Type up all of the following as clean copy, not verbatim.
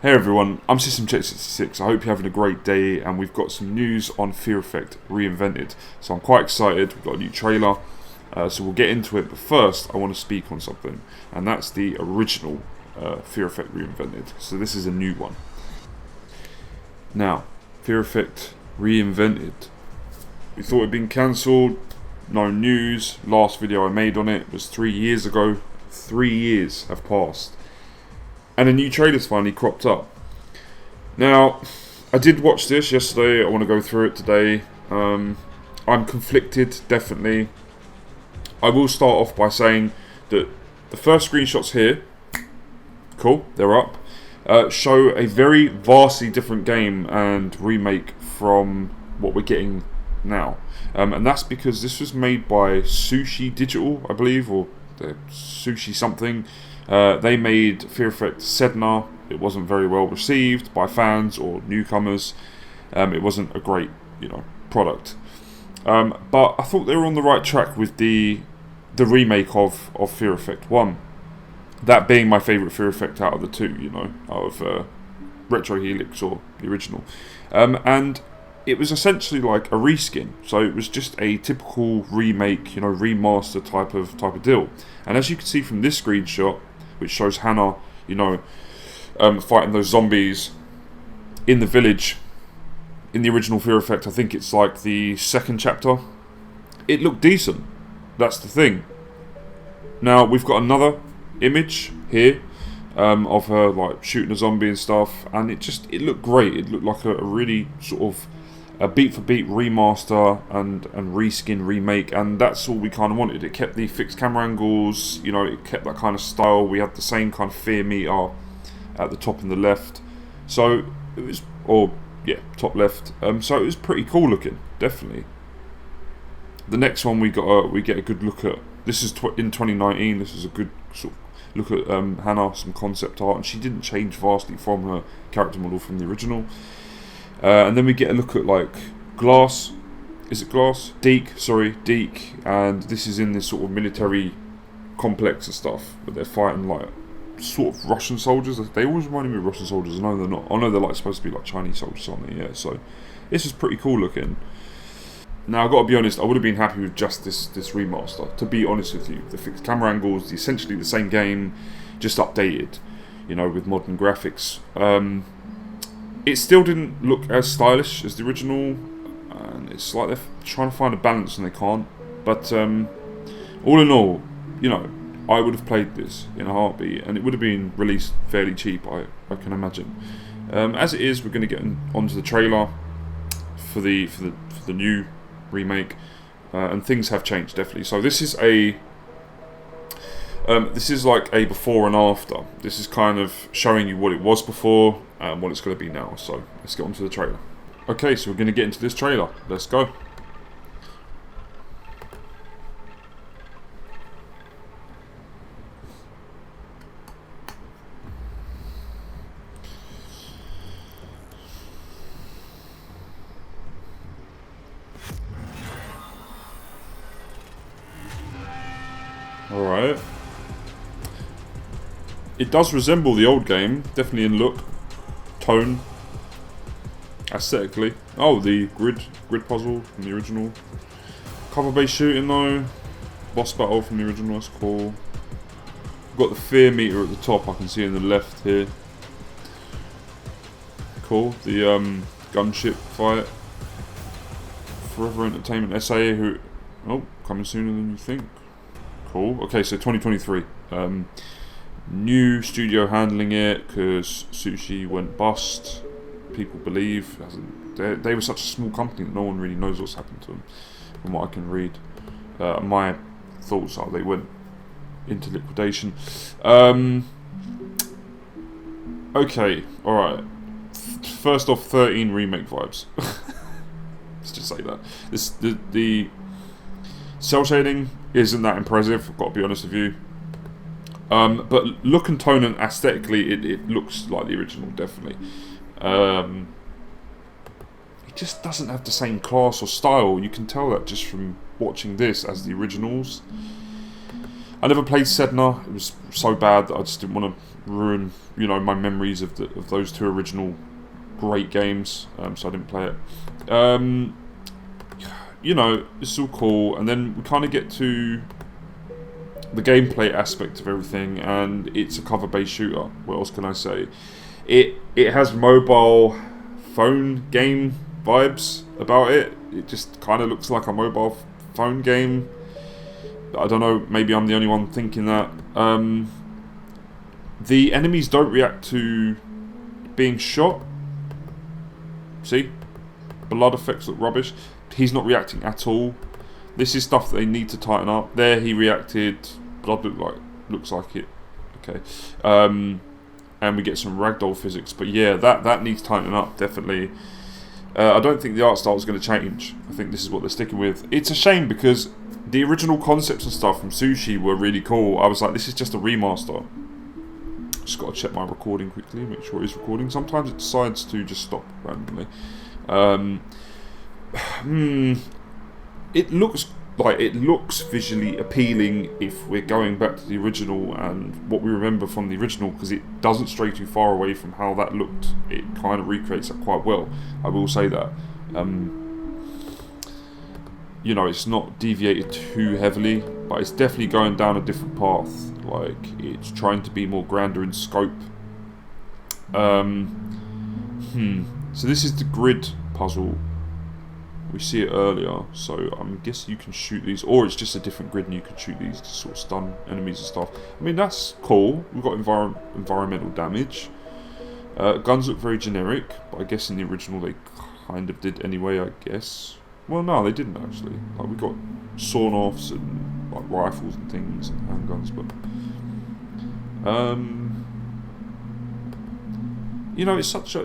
Hey everyone, I'm System66. I hope you're having a great day, and we've got some news on Fear Effect Reinvented. So I'm quite excited. We've got a new trailer, so we'll get into it. But first, I want to speak on something, and that's the original Fear Effect Reinvented. So this is a new one. Now, Fear Effect Reinvented. We thought it'd been cancelled. No news. Last video I made on it was 3 years ago. 3 years have passed. And a new trailer's finally cropped up. Now, I did watch this yesterday. I want to go through it today. I'm conflicted, definitely. I will start off by saying that the first screenshots here, cool, they're up, show a very vastly different game and remake from what we're getting now. And that's because this was made by Sushi Digital, I believe, or Sushi something. They made Fear Effect Sedna. It wasn't very well received by fans or newcomers. It wasn't a great, product. But I thought they were on the right track with the remake of Fear Effect 1. That being my favourite Fear Effect out of the two, out of Retro Helix or the original. And it was essentially like a reskin, so it was just a typical remake, remaster type of deal. And as you can see from this screenshot, which shows Hannah, fighting those zombies in the village in the original Fear Effect. I think it's like the second chapter. It looked decent. That's the thing. Now we've got another image here of her like shooting a zombie and stuff, and it looked great. It looked like a really sort of a beat for beat remaster and reskin remake, and that's all we kind of wanted. It kept the fixed camera angles, it kept that kind of style. We had the same kind of fear meter at the top and the left, so it was, top left. So it was pretty cool looking, definitely. The next one we get a good look at. This is in 2019. This is a good sort of look at Hannah, some concept art, and she didn't change vastly from her character model from the original. And then we get a look at like Glass. Is it Glass? Deke. And this is in this sort of military complex and stuff, but they're fighting like sort of Russian soldiers. They always remind me of Russian soldiers. I know they're not. I know they're like supposed to be like Chinese soldiers, aren't they? Yeah. So this is pretty cool looking. Now I've got to be honest. I would have been happy with just this remaster. To be honest with you, the fixed camera angles, essentially the same game, just updated. With modern graphics. It still didn't look as stylish as the original, and it's like they're trying to find a balance and they can't. But all in all, I would have played this in a heartbeat, and it would have been released fairly cheap, I can imagine. As it is, we're going to get onto the trailer for the new remake, and things have changed definitely. So this is like a before and after. This is kind of showing you what it was before and what it's going to be now. So let's get on to the trailer. Okay, so we're going to get into this trailer. Let's go. Alright. It does resemble the old game, definitely in look, tone, aesthetically. Oh, the grid puzzle from the original. Cover-based shooting though. Boss battle from the original, that's cool. Got the fear meter at the top, I can see in the left here. Cool. The gunship fight. Forever Entertainment SA, coming sooner than you think. Cool. Okay, so 2023. New studio handling it because Sushi went bust. People believe they were such a small company that no one really knows what's happened to them. From what I can read, my thoughts are they went into liquidation. Okay, all right. First off, 13 remake vibes. Let's just say that the cell shading isn't that impressive. I've got to be honest with you. But look and tone and aesthetically, it looks like the original, definitely. It just doesn't have the same class or style. You can tell that just from watching this as the originals. I never played Sedna. It was so bad that I just didn't want to ruin, my memories of those two original great games. So I didn't play it. It's all cool, and then we kind of get to the gameplay aspect of everything, and it's a cover-based shooter. What else can I say? It has mobile phone game vibes about it. It just kind of looks like a mobile phone game. I don't know, maybe I'm the only one thinking that. The enemies don't react to being shot. See? Blood effects look rubbish. He's not reacting at all. This is stuff that they need to tighten up. There he reacted. Blood looks like it. Okay. And we get some ragdoll physics. But yeah, that needs tightening up, definitely. I don't think the art style is going to change. I think this is what they're sticking with. It's a shame because the original concepts and stuff from Sushi were really cool. I was like, this is just a remaster. Just got to check my recording quickly, make sure it's recording. Sometimes it decides to just stop randomly. It looks visually appealing if we're going back to the original and what we remember from the original, because it doesn't stray too far away from how that looked. It kind of recreates that quite well. I will say that. It's not deviated too heavily, but it's definitely going down a different path. Like, it's trying to be more grander in scope. So this is the grid puzzle. We see it earlier, so I'm guessing you can shoot these, or it's just a different grid and you can shoot these to sort of stun enemies and stuff. I mean, that's cool. We've got environmental damage. Guns look very generic, but I guess in the original they kind of did anyway, I guess. Well, no, they didn't actually. Like, we got sawn-offs and like rifles and things and handguns, but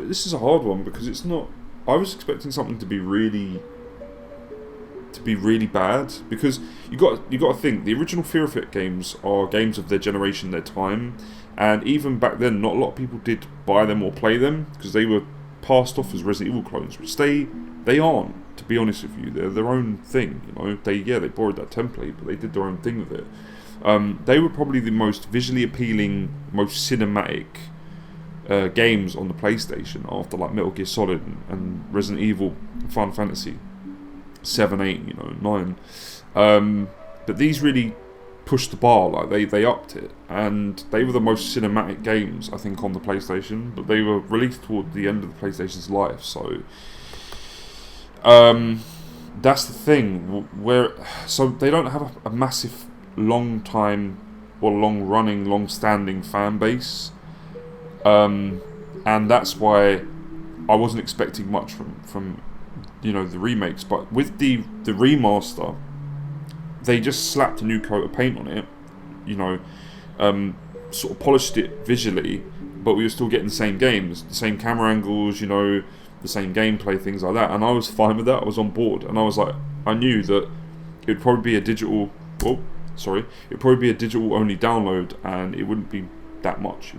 this is a hard one because it's not. I was expecting something to be really bad, because you got to think the original Fear Effect games are games of their generation, their time, and even back then, not a lot of people did buy them or play them because they were passed off as Resident Evil clones, which they aren't. To be honest with you, they're their own thing. They borrowed that template, but they did their own thing with it. They were probably the most visually appealing, most cinematic games on the PlayStation after like Metal Gear Solid and Resident Evil, Final Fantasy 7, 8, 9. But these really pushed the bar. Like they upped it, and they were the most cinematic games I think on the PlayStation. But they were released toward the end of the PlayStation's life, so. That's the thing, so they don't have a massive, long-standing fan base, and that's why I wasn't expecting much from the remakes. But with the remaster, they just slapped a new coat of paint on it, sort of polished it visually, but we were still getting the same games, the same camera angles, the same gameplay, things like that, and I was fine with that. I was on board, and I was like, I knew that it would probably be a digital. It'd probably be a digital only download, and it wouldn't be that much.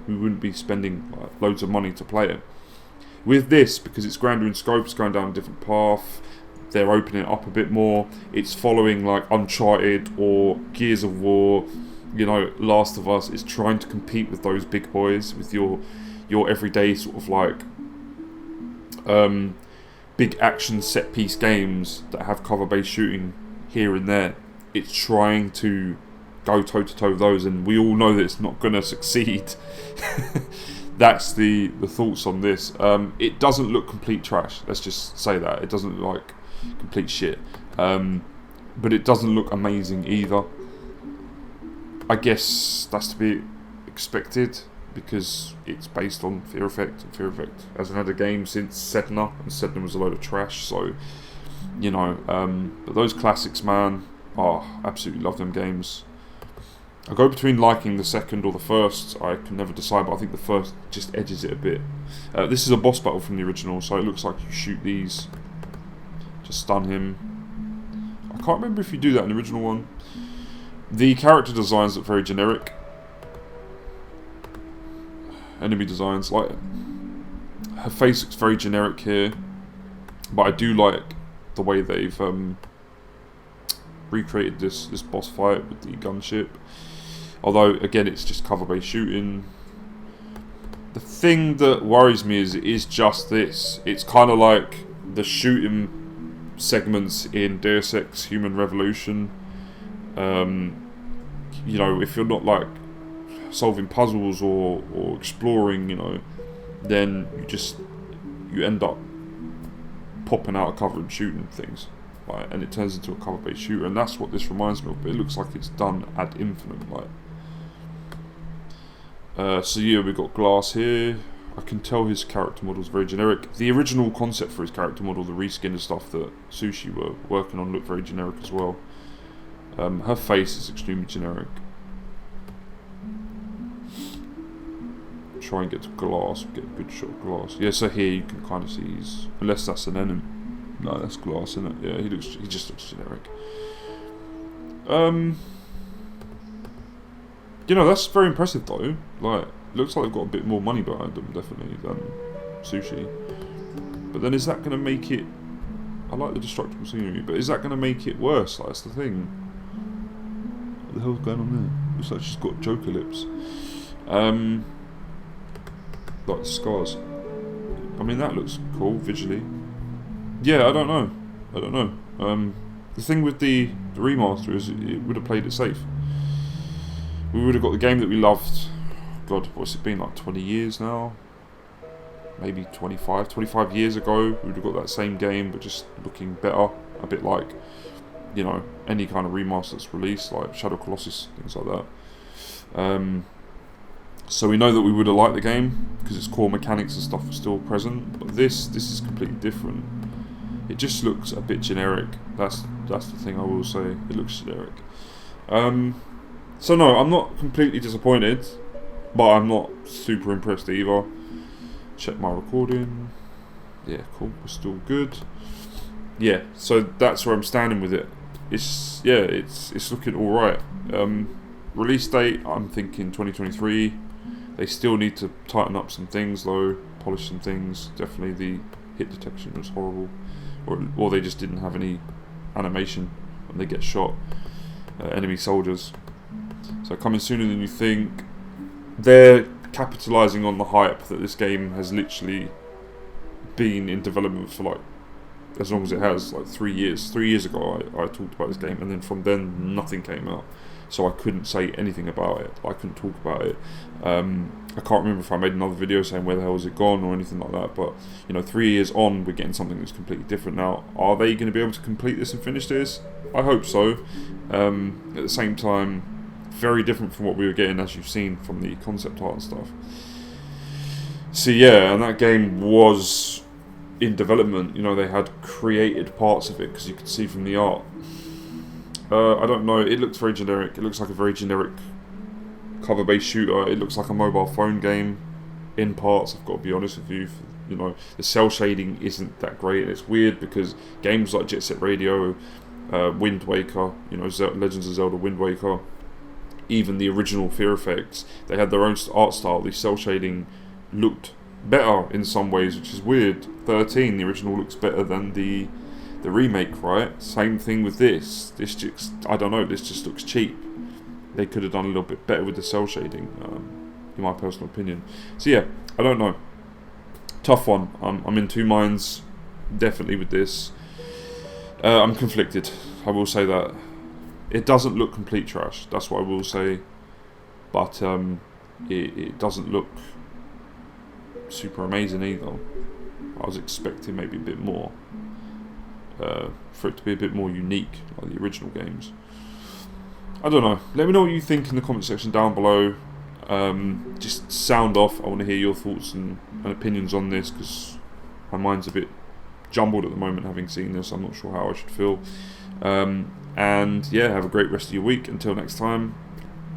We wouldn't be spending loads of money to play it. With this, because it's grander in scope, it's going down a different path. They're opening it up a bit more. It's following like Uncharted or Gears of War. Last of Us is trying to compete with those big boys with your everyday sort of like. Big action set piece games that have cover based shooting here and there. It's trying to go toe to toe with those, and we all know that it's not going to succeed. That's the thoughts on this. It doesn't look complete trash. Let's just say that it doesn't look like complete shit. But it doesn't look amazing either. I guess that's to be expected, because it's based on Fear Effect, and Fear Effect hasn't had a game since Sedna, and Sedna was a load of trash, so, but those classics, man, absolutely love them games. I go between liking the second or the first, I can never decide, but I think the first just edges it a bit. This is a boss battle from the original, so it looks like you shoot these to stun him. I can't remember if you do that in the original one. The character designs look very generic. Enemy designs, like her face looks very generic here, but I do like the way they've recreated this boss fight with the gunship. Although again, it's just cover-based shooting. The thing that worries me is it is just this. It's kind of like the shooting segments in Deus Ex Human Revolution. You know, if you're not like solving puzzles or exploring, you know, then you end up popping out of cover and shooting things, right? And it turns into a cover-based shooter, and that's what this reminds me of. But it looks like it's done ad infinitum, like. So yeah, we've got Glass here. I can tell his character model is very generic. The original concept for his character model, the reskin and stuff that Sushi were working on, looked very generic as well. Her face is extremely generic. Try and get to Glass, get a good shot of Glass. Yeah, so here you can kind of see he's, unless that's an enemy. No, that's Glass, isn't it? Yeah, he just looks generic. You know, that's very impressive though. Like, looks like they've got a bit more money behind them, definitely, than Sushi. But then is that going to make it... I like the destructible scenery, but is that going to make it worse? Like, that's the thing. What the hell's going on there? Looks like she's got Joker lips. Like the scars. I mean, that looks cool, visually. Yeah, I don't know. The thing with the remaster is it would have played it safe. We would have got the game that we loved. God, what's it been, like 20 years now? Maybe 25 years ago. We would have got that same game, but just looking better. A bit like, you know, any kind of remaster that's released, like Shadow Colossus, things like that. So we know that we would have liked the game, because its core mechanics and stuff are still present. But this is completely different. It just looks a bit generic. That's the thing I will say. It looks generic. So no, I'm not completely disappointed, but I'm not super impressed either. Check my recording. Yeah, cool. We're still good. Yeah, so that's where I'm standing with it. It's looking all right. Release date, I'm thinking 2023. They still need to tighten up some things though, polish some things. Definitely the hit detection was horrible, or they just didn't have any animation when they get shot. Enemy soldiers. So coming sooner than you think. They're capitalising on the hype that this game has literally been in development for like as long as it has, like 3 years. 3 years ago I talked about this game, and then from then nothing came out. So I couldn't say anything about it. I couldn't talk about it. I can't remember if I made another video saying where the hell is it gone or anything like that. But you know, 3 years on, we're getting something that's completely different now. Are they going to be able to complete this and finish this? I hope so. At the same time, very different from what we were getting, as you've seen from the concept art and stuff. So yeah, and that game was in development. You know, they had created parts of it, because you could see from the art. I don't know, it looks very generic. It looks like a very generic cover-based shooter. It looks like a mobile phone game in parts, I've got to be honest with you. You know, the cell shading isn't that great, and it's weird because games like Jet Set Radio, Wind Waker, you know, Legends of Zelda Wind Waker, even the original Fear Effects, they had their own art style. The cell shading looked better in some ways, which is weird. 13, the original looks better than the remake, right? Same thing with this. This just, I don't know, this just looks cheap. They could have done a little bit better with the cell shading, in my personal opinion. So yeah, I don't know. Tough one. I'm in two minds, definitely, with this. I'm conflicted, I will say that. It doesn't look complete trash, that's what I will say. But it doesn't look super amazing either. I was expecting maybe a bit more. For it to be a bit more unique, like the original games. I don't know. Let me know what you think in the comment section down below. Just sound off. I want to hear your thoughts and opinions on this, because my mind's a bit jumbled at the moment having seen this. I'm not sure how I should feel. And yeah, have a great rest of your week. Until next time,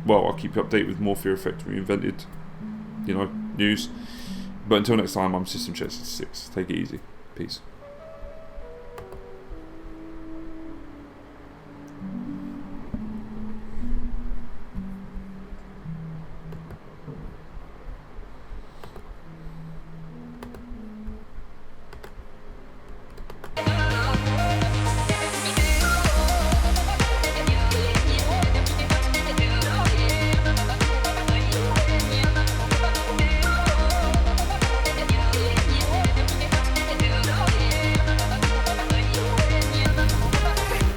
well, I'll keep you updated with more Fear Effect Reinvented, you know, news. But until next time, I'm System Chat 66. Take it easy. Peace.